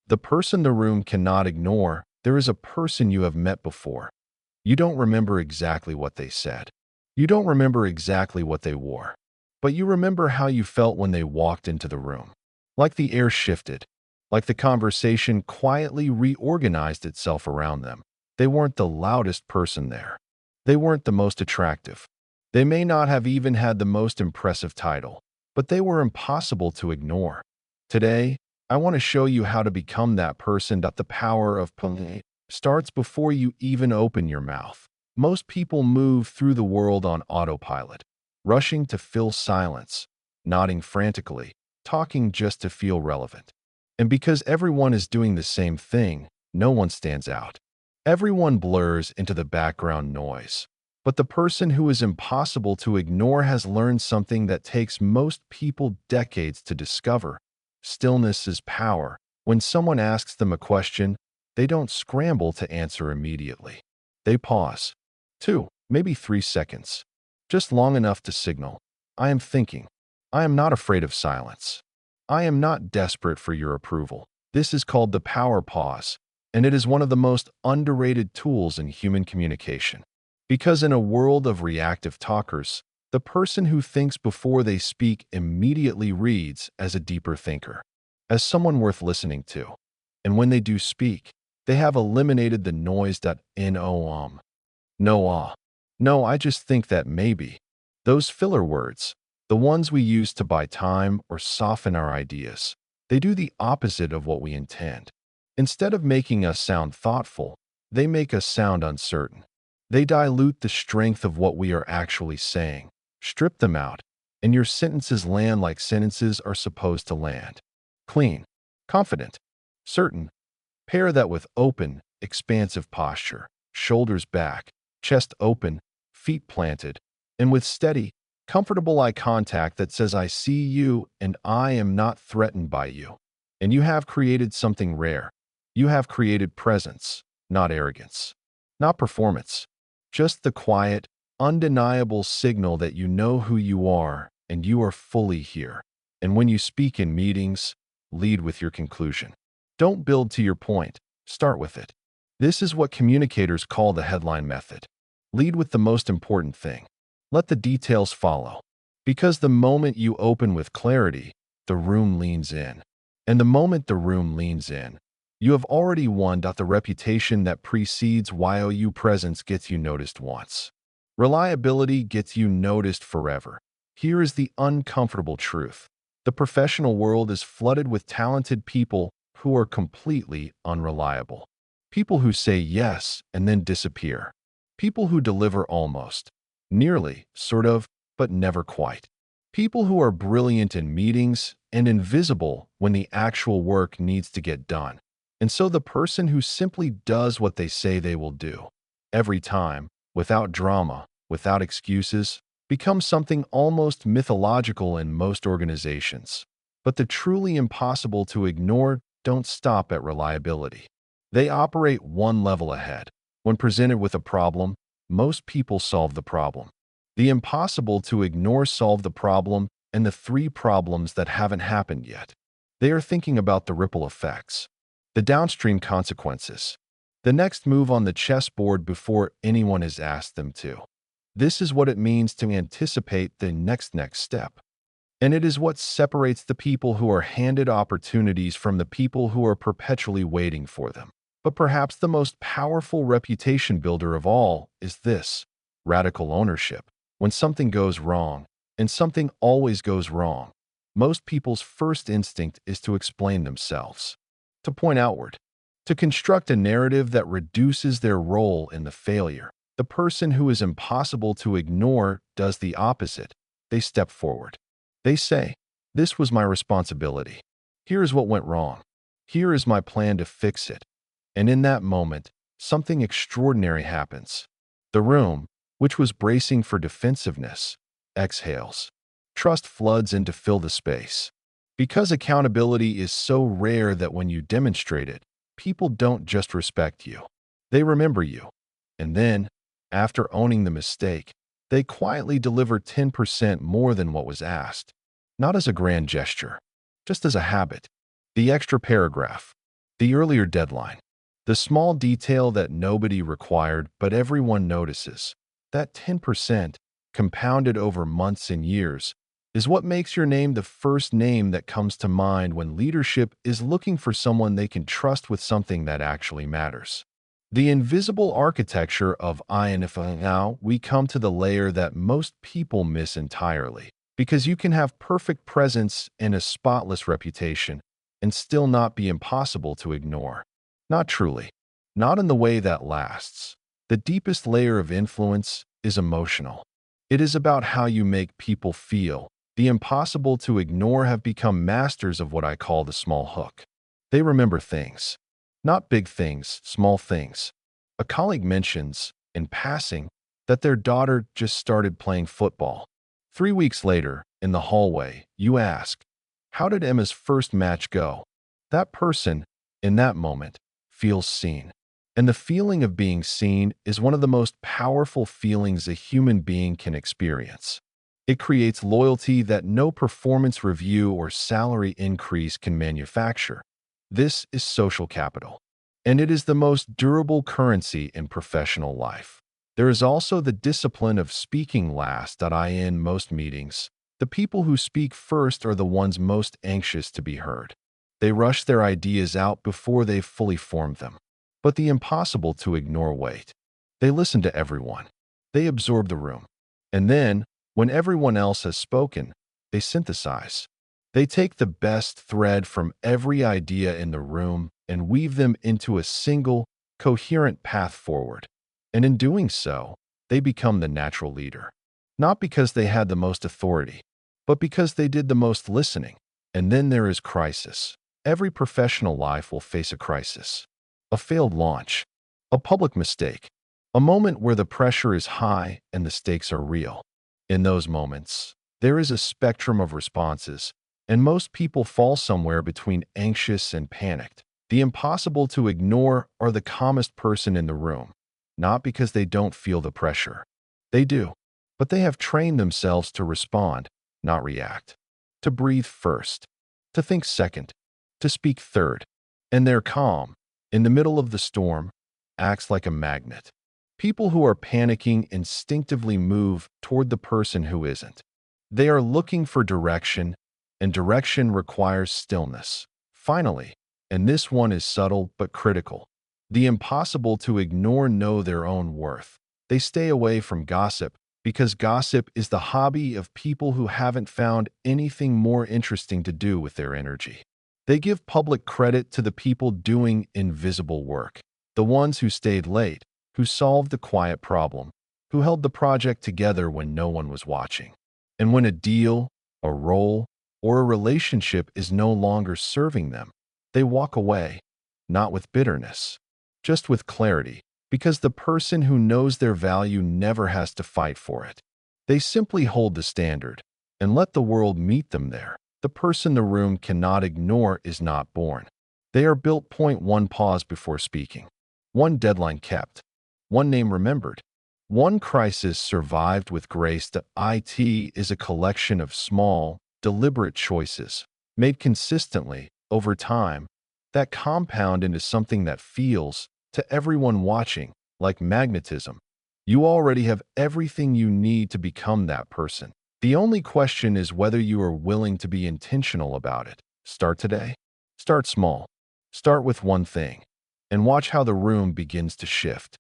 The person the room cannot ignore, there is a person you have met before. You don't remember exactly what they said. You don't remember exactly what they wore. But you remember how you felt when they walked into the room. Like the air shifted. Like the conversation quietly reorganized itself around them. They weren't the loudest person there. They weren't the most attractive. They may not have even had the most impressive title, but they were impossible to ignore. Today, I want to show you how to become that person. The power of play starts before you even open your mouth. Most people move through the world on autopilot, rushing to fill silence, nodding frantically, talking just to feel relevant. And because everyone is doing the same thing, no one stands out. Everyone blurs into the background noise. But the person who is impossible to ignore has learned something that takes most people decades to discover. Stillness is power. When someone asks them a question, they don't scramble to answer immediately. They pause. 2, maybe 3 seconds. Just long enough to signal, I am thinking. I am not afraid of silence. I am not desperate for your approval. This is called the power pause, and it is one of the most underrated tools in human communication. Because in a world of reactive talkers, the person who thinks before they speak immediately reads as a deeper thinker, as someone worth listening to. And when they do speak, they have eliminated the noise that no, I just think that maybe. Those filler words, the ones we use to buy time or soften our ideas, they do the opposite of what we intend. Instead of making us sound thoughtful, they make us sound uncertain. They dilute the strength of what we are actually saying, strip them out, and your sentences land like sentences are supposed to land. Clean, confident, certain. Pair that with open, expansive posture, shoulders back, chest open, feet planted, and with steady, comfortable eye contact that says, I see you and I am not threatened by you. And you have created something rare. You have created presence, not arrogance, not performance, just the quiet, undeniable signal that you know who you are and you are fully here. And when you speak in meetings, lead with your conclusion. Don't build to your point, start with it. This is what communicators call the headline method. Lead with the most important thing. Let the details follow. Because the moment you open with clarity, the room leans in. And the moment the room leans in, you have already won. The reputation that precedes YOU presence gets you noticed once. Reliability gets you noticed forever. Here is the uncomfortable truth. The professional world is flooded with talented people who are completely unreliable. People who say yes and then disappear. People who deliver almost, nearly, sort of, but never quite. People who are brilliant in meetings and invisible when the actual work needs to get done. And so the person who simply does what they say they will do, every time, without drama, without excuses, becomes something almost mythological in most organizations. But the truly impossible to ignore don't stop at reliability. They operate one level ahead. When presented with a problem, most people solve the problem. The impossible to ignore solve the problem and the 3 problems that haven't happened yet. They are thinking about the ripple effects, the downstream consequences, the next move on the chessboard before anyone has asked them to. This is what it means to anticipate the next step. And it is what separates the people who are handed opportunities from the people who are perpetually waiting for them. But perhaps the most powerful reputation builder of all is this: radical ownership. When something goes wrong, and something always goes wrong, most people's first instinct is to explain themselves, to point outward, to construct a narrative that reduces their role in the failure. The person who is impossible to ignore does the opposite. They step forward. They say, this was my responsibility. Here is what went wrong. Here is my plan to fix it. And in that moment, something extraordinary happens. The room, which was bracing for defensiveness, exhales. Trust floods in to fill the space. Because accountability is so rare that when you demonstrate it, people don't just respect you. They remember you. And then, after owning the mistake, they quietly deliver 10% more than what was asked. Not as a grand gesture, just as a habit. The extra paragraph, The earlier deadline. The small detail that nobody required but everyone notices. That 10%, compounded over months and years, is what makes your name the first name that comes to mind when leadership is looking for someone they can trust with something that actually matters. The invisible architecture of I and if now we come to the layer that most people miss entirely. Because you can have perfect presence and a spotless reputation and still not be impossible to ignore. Not truly. Not in the way that lasts. The deepest layer of influence is emotional. It is about how you make people feel. The impossible to ignore have become masters of what I call the small hook. They remember things. Not big things, small things. A colleague mentions, in passing, that their daughter just started playing football. 3 weeks later, in the hallway, you ask, "How did Emma's first match go?" That person, in that moment, feels seen. And the feeling of being seen is one of the most powerful feelings a human being can experience. It creates loyalty that no performance review or salary increase can manufacture. This is social capital, and it is the most durable currency in professional life. There is also the discipline of speaking last. In most meetings, the people who speak first are the ones most anxious to be heard. They rush their ideas out before they've fully formed them. But the impossible to ignore wait. They listen to everyone. They absorb the room. And then, when everyone else has spoken, they synthesize. They take the best thread from every idea in the room and weave them into a single, coherent path forward. And in doing so, they become the natural leader. Not because they had the most authority, but because they did the most listening. And then there is crisis. Every professional life will face a crisis. A failed launch. A public mistake. A moment where the pressure is high and the stakes are real. In those moments, there is a spectrum of responses, and most people fall somewhere between anxious and panicked. The impossible to ignore are the calmest person in the room, not because they don't feel the pressure. They do, but they have trained themselves to respond, not react. To breathe first, to think second, to speak third. And their calm, in the middle of the storm, acts like a magnet. People who are panicking instinctively move toward the person who isn't. They are looking for direction, and direction requires stillness. Finally, and this one is subtle but critical, the impossible to ignore know their own worth. They stay away from gossip because gossip is the hobby of people who haven't found anything more interesting to do with their energy. They give public credit to the people doing invisible work, the ones who stayed late, who solved the quiet problem, who held the project together when no one was watching. And when a deal, a role, or a relationship is no longer serving them, they walk away, not with bitterness, just with clarity, because the person who knows their value never has to fight for it. They simply hold the standard and let the world meet them there. The person the room cannot ignore is not born. They are built. Point one, pause before speaking. One deadline kept. One name remembered. One crisis survived with grace. The IT is a collection of small, deliberate choices, made consistently, over time, that compound into something that feels, to everyone watching, like magnetism. You already have everything you need to become that person. The only question is whether you are willing to be intentional about it. Start today. Start small. Start with one thing. And watch how the room begins to shift.